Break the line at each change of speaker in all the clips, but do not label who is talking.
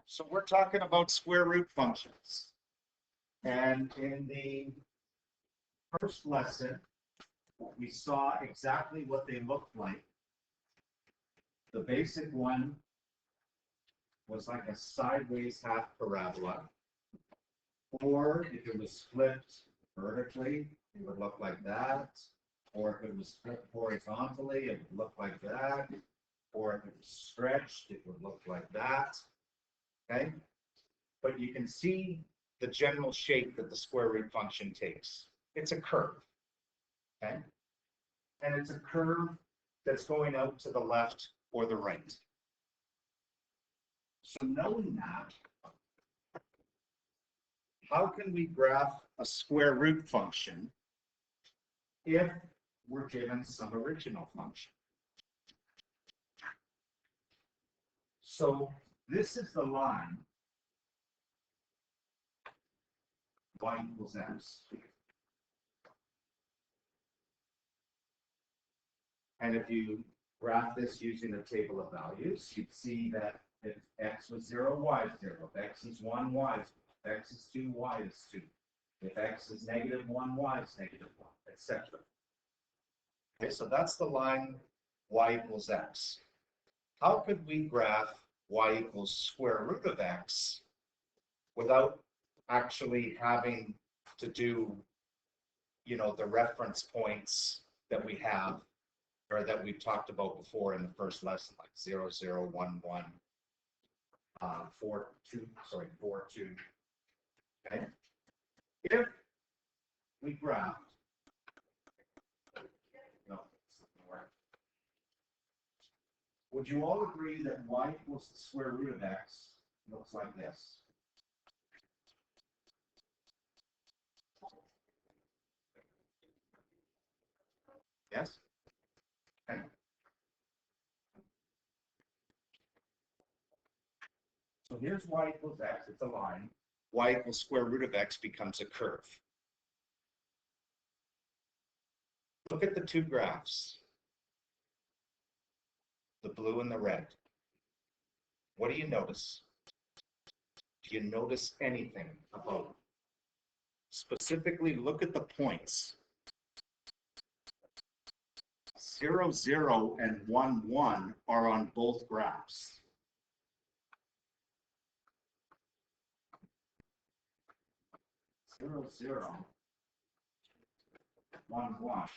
So we're talking about square root functions. And in the first lesson, we saw exactly what they looked like. The basic one was like a sideways half parabola. Or if it was flipped vertically, it would look like that. Or if it was flipped horizontally, it would look like that. Or if it was stretched, it would look like that. Okay? But you can see the general shape that the square root function takes. It's a curve. Okay? And it's a curve that's going out to the left or the right. So knowing that, how can we graph a square root function if we're given some original function? So this is the line y equals x. And if you graph this using a table of values, you'd see that if x was 0, y is 0. If x is 1, y is 1. If x is 2, y is 2. If x is negative 1, y is negative 1, etc. Okay, so that's the line y equals x. How could we graph y equals square root of x without actually having to do, the reference points that we have or that we've talked about before in the first lesson, like 0, 0, 1, 1, 4, 2, 4, 2. Okay? If we graph, would you all agree that y equals the square root of x looks like this? Yes? Okay. So here's y equals x, it's a line. Y equals square root of x becomes a curve. Look at the two graphs, the blue and the red. What do you notice? Do you notice anything about them? Specifically, look at the points. 0, 0, and 1, 1 are on both graphs. Zero, 0, 1, 1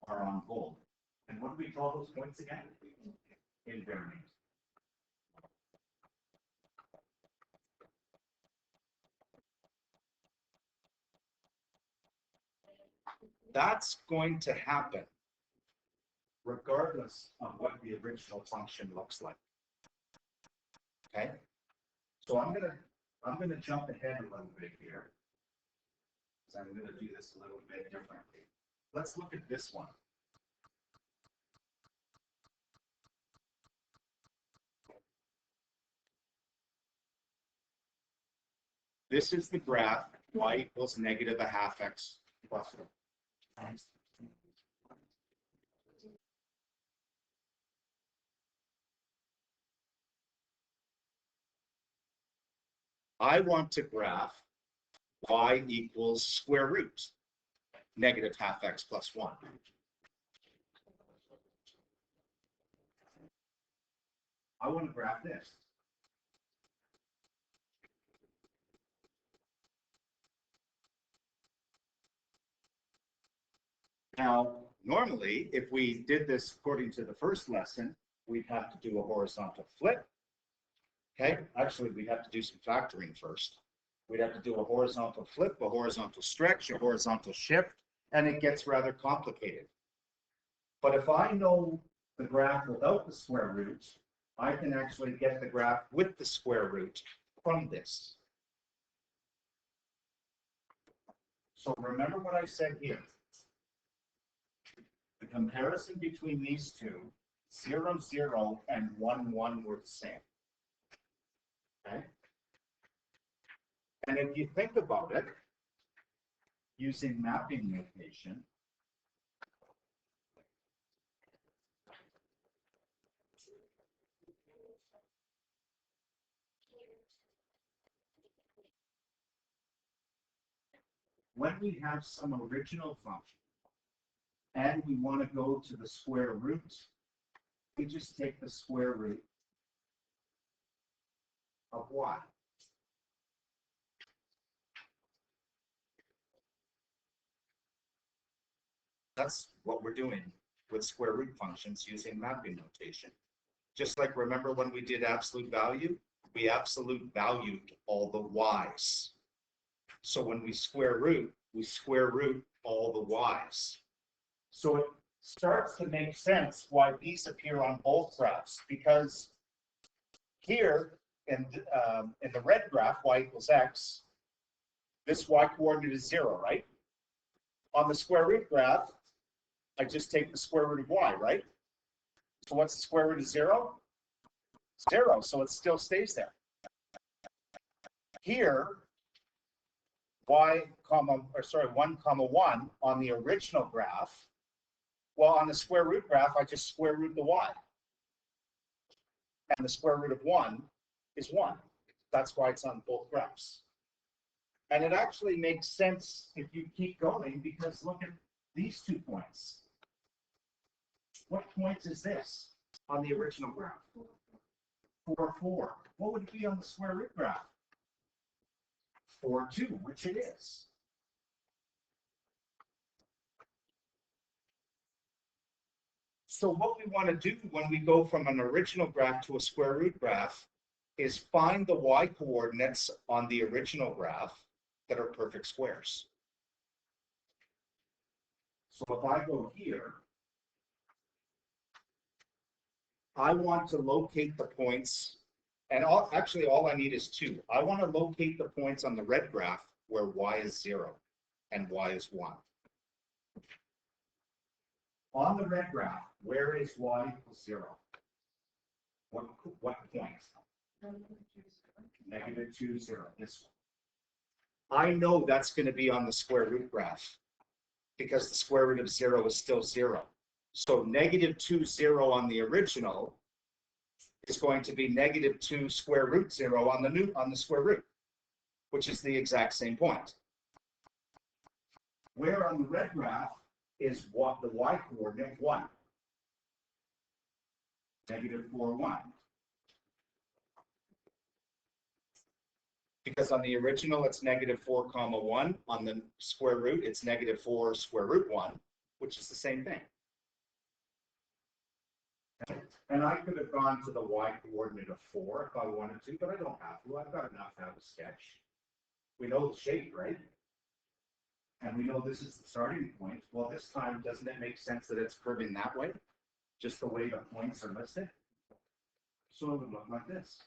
are on both. And what do we call those points again? Invariant. That's going to happen regardless of what the original function looks like. Okay? So I'm gonna jump ahead a little bit here. So I'm gonna do this a little bit differently. Let's look at this one. This is the graph y equals negative a half x plus 1. I want to graph y equals square root negative half x plus 1. I want to graph this. Now, normally, if we did this according to the first lesson, we'd have to do a horizontal flip. Okay, actually, we'd have to do some factoring first. We'd have to do a horizontal flip, a horizontal stretch, a horizontal shift, and it gets rather complicated. But if I know the graph without the square root, I can actually get the graph with the square root from this. So remember what I said here. The comparison between these two, 0, 0, and 1, 1 were the same. Okay? And if you think about it, using mapping notation, when we have some original function and we want to go to the square root, we just take the square root of y. That's what we're doing with square root functions using mapping notation. Just like, remember when we did absolute value, we absolute valued all the y's. So when we square root all the y's. So it starts to make sense why these appear on both graphs, because here in the red graph, y equals x, this y coordinate is 0, right? On the square root graph, I just take the square root of y, right? So what's the square root of 0? 0, so it still stays there. Here, 1, 1 on the original graph, well, on the square root graph, I just square root the y. And the square root of 1 is 1. That's why it's on both graphs. And it actually makes sense if you keep going, because look at these 2 points. What point is this on the original graph? 4, 4. What would it be on the square root graph? 4, 2, which it is. So what we want to do when we go from an original graph to a square root graph is find the y coordinates on the original graph that are perfect squares. So if I go here, I want to locate the points, and actually all I need is 2. I want to locate the points on the red graph where y is 0 and y is 1. On the red graph, where is y equals 0? What point? -2, 0, this one. I know that's going to be on the square root graph because the square root of 0 is still 0. So -2, 0 on the original is going to be -2 square root 0 on the square root, which is the exact same point. Where on the red graph is what the y coordinate 1? -4, 1. Because on the original it's -4, 1. On the square root it's -4 square root 1, which is the same thing. And I could have gone to the y coordinate of 4 if I wanted to, but I don't have to. I've got enough to have a sketch. We know the shape, right? And we know this is the starting point. Well, this time, doesn't it make sense that it's curving that way? Just the way the points are listed? So it would look like this.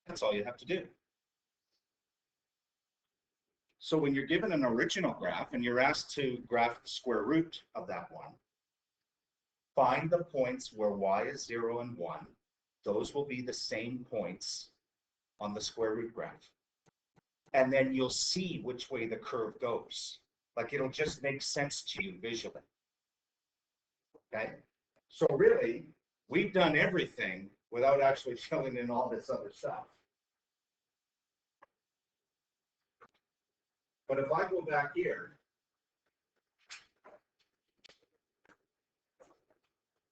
That's all you have to do. So when you're given an original graph and you're asked to graph the square root of that one, find the points where y is 0 and 1. Those will be the same points on the square root graph. And then you'll see which way the curve goes. Like it'll just make sense to you visually. Okay? So really, we've done everything without actually filling in all this other stuff. But if I go back here,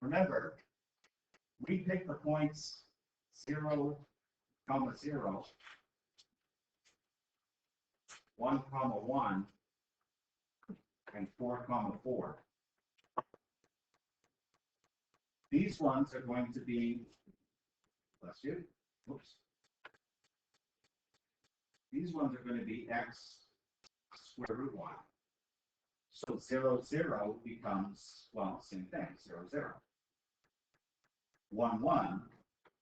remember, we pick the points 0, 0, 1, 1, and 4, 4. These ones are going to be, bless you, oops. These ones are going to be x square root 1. So 0, 0 becomes, well, same thing, 0, 0. 1, 1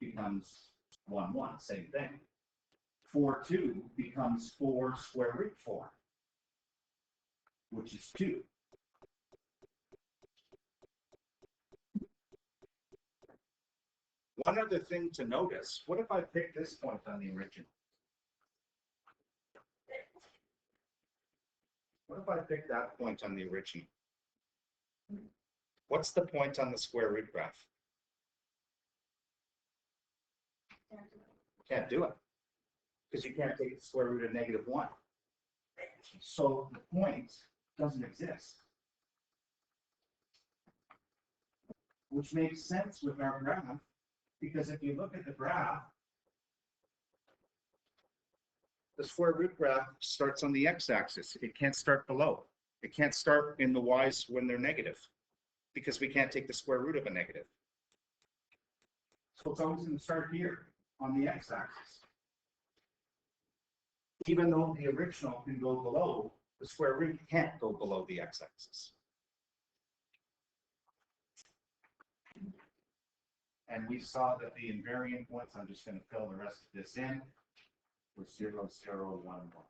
becomes 1, 1, same thing. 4, 2 becomes 4 square root 4, which is 2. One other thing to notice, what if I pick this point on the original? What if I pick that point on the original? What's the point on the square root graph? Can't do it. Because you can't take the square root of -1. So the point doesn't exist. Which makes sense with our graph, because if you look at the graph, the square root graph starts on the x-axis. It can't start below. It can't start in the y's when they're negative, because we can't take the square root of a negative. So it's always going to start here on the x-axis. Even though the original can go below, the square root can't go below the x-axis. And we saw that the invariant points, I'm just going to fill the rest of this in, were 0, 0, 1, 1.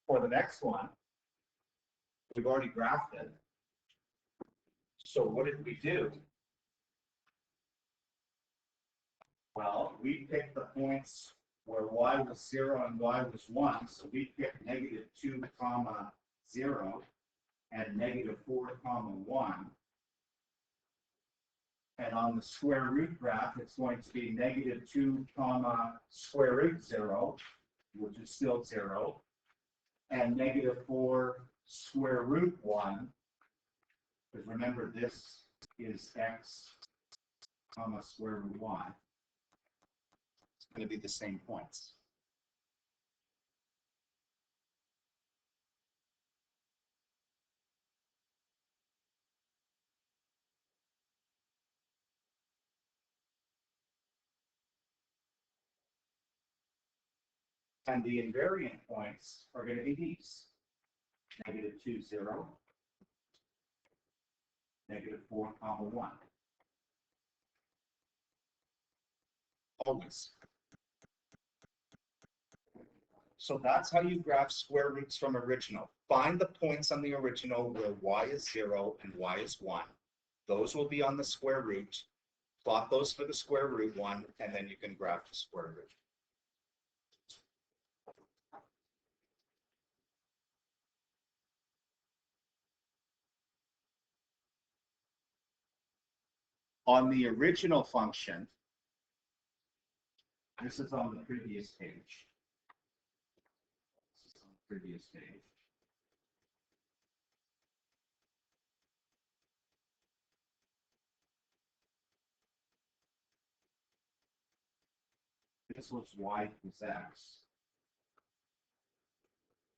For the next one, we've already graphed it. So what did we do? Well, we picked the points where y was 0 and y was 1. So we picked -2, 0 and -4, 1. And on the square root graph, it's going to be -2, square root 0, which is still 0, and -4, square root 1. Because remember, this is x, square root y. It's going to be the same points. And the invariant points are going to be these: -2, 0, -4, 1. Always. So that's how you graph square roots from original. Find the points on the original where y is 0 and y is 1. Those will be on the square root. Plot those for the square root one, and then you can graph the square root. On the original function, this is on the previous page. This is on the previous page. This was y equals x.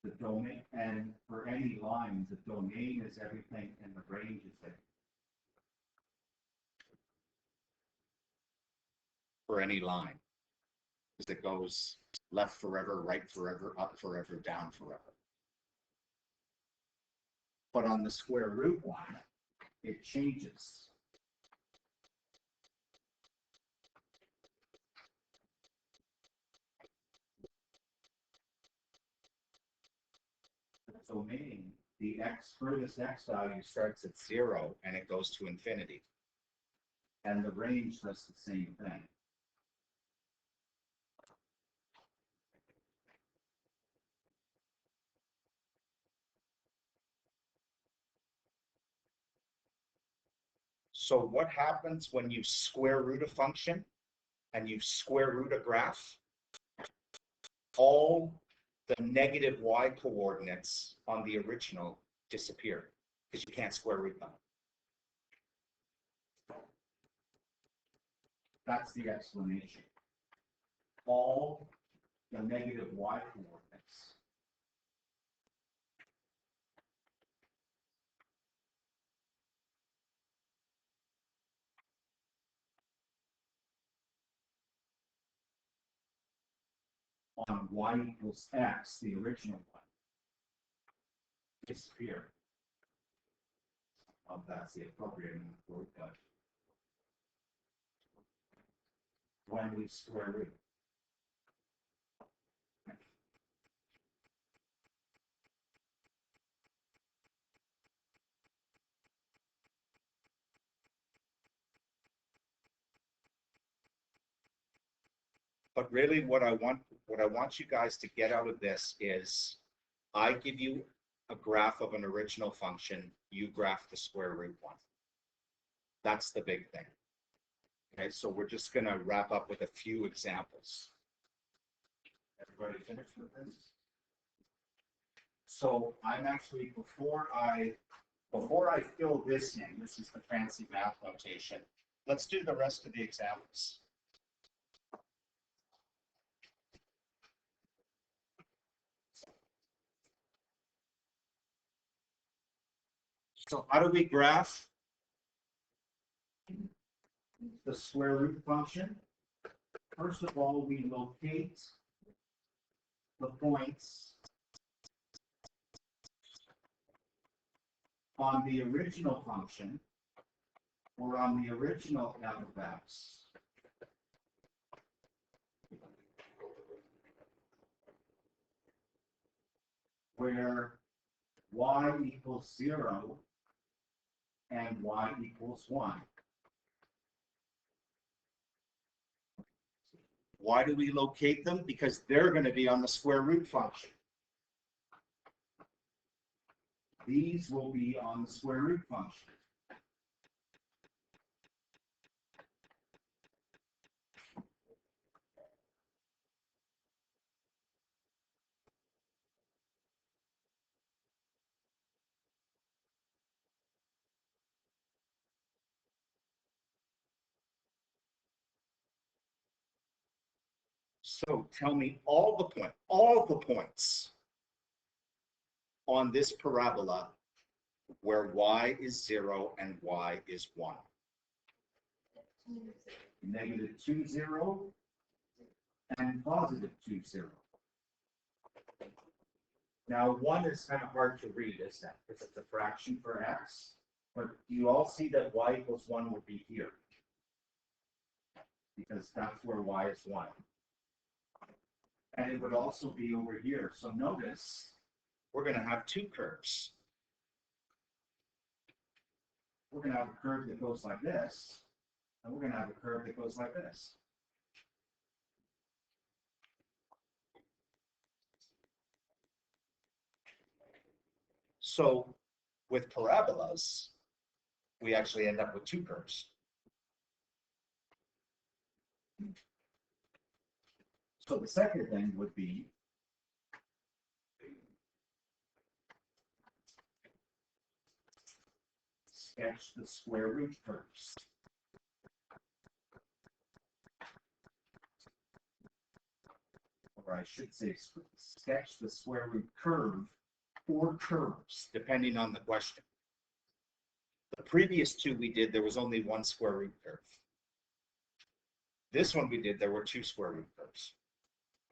The domain, and for any line, the domain is everything and the range is everything. For any line, because it goes left forever, right forever, up forever, down forever. But on the square root one, it changes. The domain, the furthest x value starts at 0 and it goes to infinity. And the range does the same thing. So what happens when you square root a function and you square root a graph? All the negative y coordinates on the original disappear because you can't square root them. That's the explanation. All the negative y coordinates on y equals x, the original one, disappear. That's the appropriate word, but when we square root. But really what I want you guys to get out of this is I give you a graph of an original function, you graph the square root one. That's the big thing. Okay, so we're just going to wrap up with a few examples. Everybody finished with this? So I'm actually, before I fill this in, this is the fancy math notation, let's do the rest of the examples. So how do we graph the square root function? First of all, we locate the points on the original function or on the original f of x. Where y equals 0 and y equals 1. Why do we locate them? Because they're going to be on the square root function. These will be on the square root function. So tell me all the points on this parabola where y is 0 and y is 1. Negative 2, 0, and positive 2, 0. Now 1 is kind of hard to read, isn't it? Because it's a fraction for x. But you all see that y equals 1 would be here. Because that's where y is 1. And it would also be over here. So notice, we're going to have two curves. We're going to have a curve that goes like this, and we're going to have a curve that goes like this. So with parabolas, we actually end up with two curves. So the second thing would be sketch the square root curves. Or I should say sketch the square root curve or curves, depending on the question. The previous two we did, there was only one square root curve. This one we did, there were two square root curves.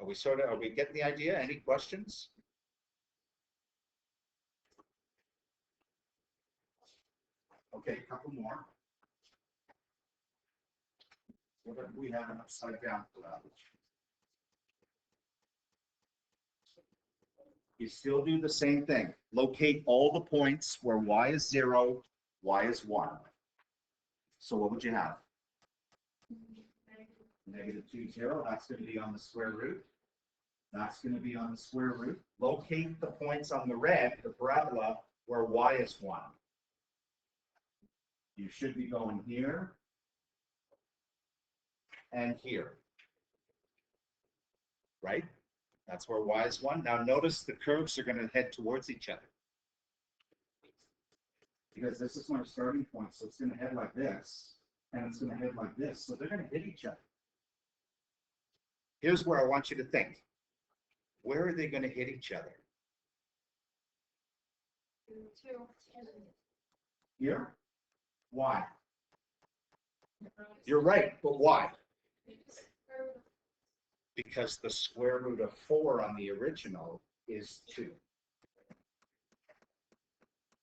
Are we getting the idea? Any questions? Okay, a couple more. What if we have an upside down parabola? You still do the same thing. Locate all the points where y is 0, y is 1. So what would you have? Negative 2, 0. That's going to be on the square root. That's going to be on the square root. Locate the points on the red, the parabola, where y is 1. You should be going here and here. Right? That's where y is 1. Now notice the curves are going to head towards each other. Because this is my starting point, so it's going to head like this, and it's going to head like this. So they're going to hit each other. Here's where I want you to think. Where are they going to hit each other? Here? Why? You're right, but why? Because the square root of 4 on the original is 2.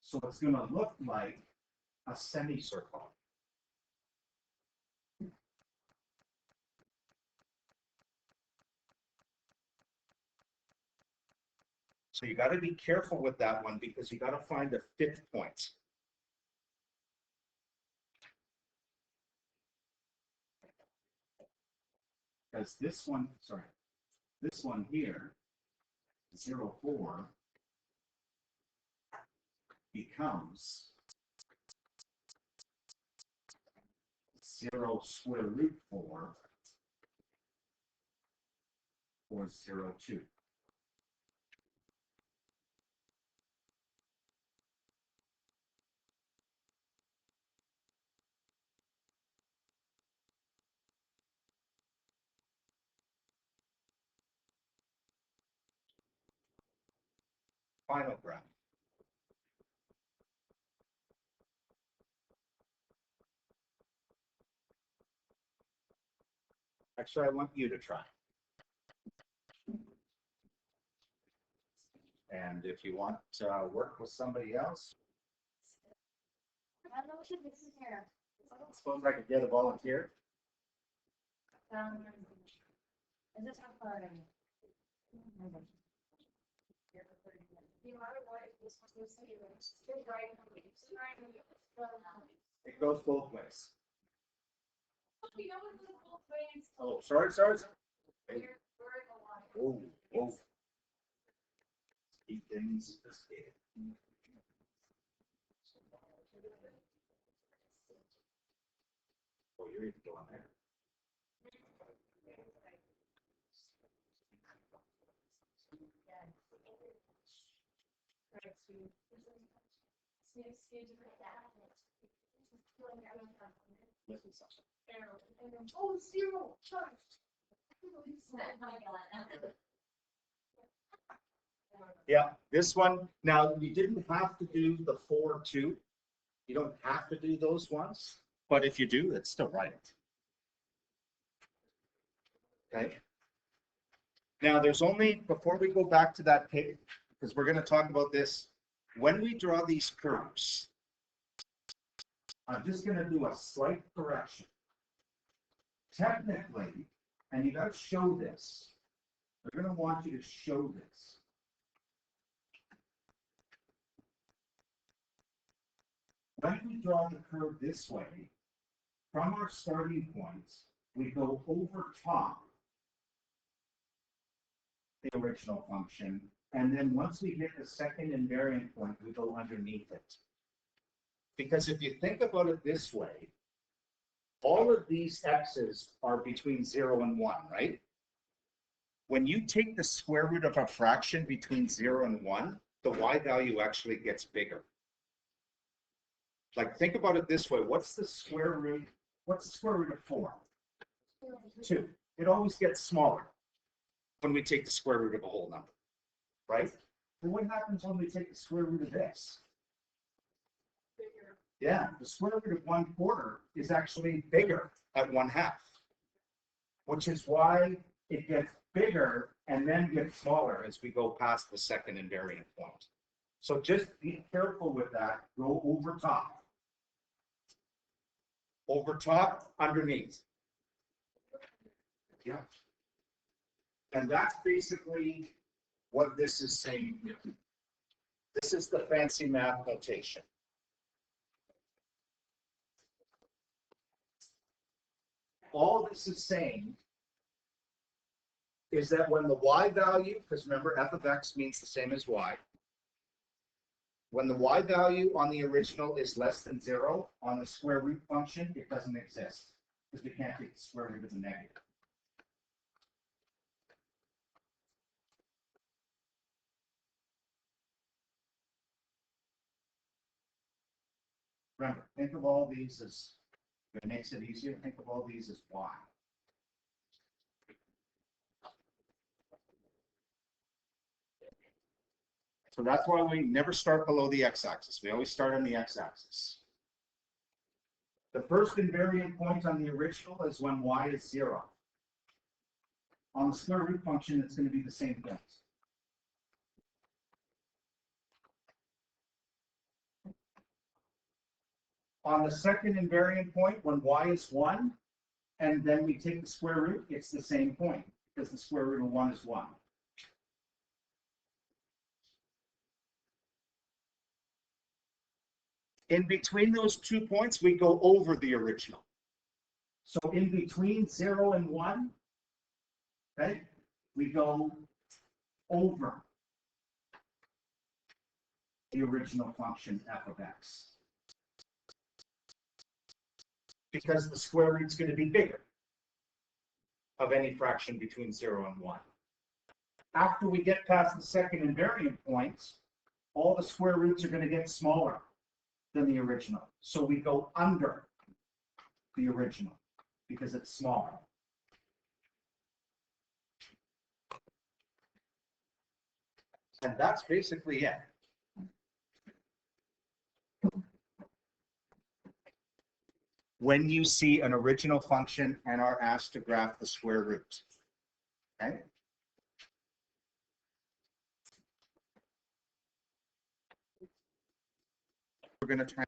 So it's going to look like a semicircle. So you got to be careful with that one because you got to find the fifth point. Because this one here, 0, 4, becomes 0 square root 4 or 0, 2. Final graph. Actually, I want you to try. And if you want to work with somebody else, suppose I could get a volunteer. It goes both ways. Oh, sorry. Oh, oh. Keep things sophisticated. Oh, you're even going there.
Oh, 0.
Yeah, this one, now you didn't have to do the 4, 2. You don't have to do those ones, but if you do, it's still right. Okay. Now there's only, before we go back to that page, because we're going to talk about this, when we draw these curves, I'm just going to do a slight correction. Technically, and you got to show this, they're going to want you to show this. When we draw the curve this way, from our starting points, we go over top the original function, and then once we hit the second invariant point, we go underneath it. Because if you think about it this way, all of these x's are between 0 and 1, right? When you take the square root of a fraction between 0 and 1, the y value actually gets bigger. Like, think about it this way. What's the square root of 4? 2. It always gets smaller when we take the square root of a whole number, right? But what happens when we take the square root of this?
Bigger.
Yeah, the square root of 1/4 is actually bigger at 1/2, which is why it gets bigger and then gets smaller as we go past the second invariant point. So just be careful with that. Go over top. Over top, underneath. Yeah. And that's basically what this is saying here. This is the fancy math notation. All this is saying is that when the y value, because remember f of x means the same as y, when the y value on the original is less than 0 on the square root function, it doesn't exist because we can't take the square root of the negative. Remember, think of all these as, if it makes it easier, think of all these as y. So that's why we never start below the x-axis. We always start on the x-axis. The first invariant point on the original is when y is 0. On the square root function, it's going to be the same thing. On the second invariant point, when y is 1, and then we take the square root, it's the same point, because the square root of 1 is 1. In between those 2 points, we go over the original. So in between 0 and 1, okay, we go over. the original function f of x. Because the square root's going to be bigger of any fraction between 0 and 1. After we get past the second invariant points, all the square roots are going to get smaller than the original. So we go under the original because it's smaller. And that's basically it. When you see an original function and are asked to graph the square root. Okay? We're going to try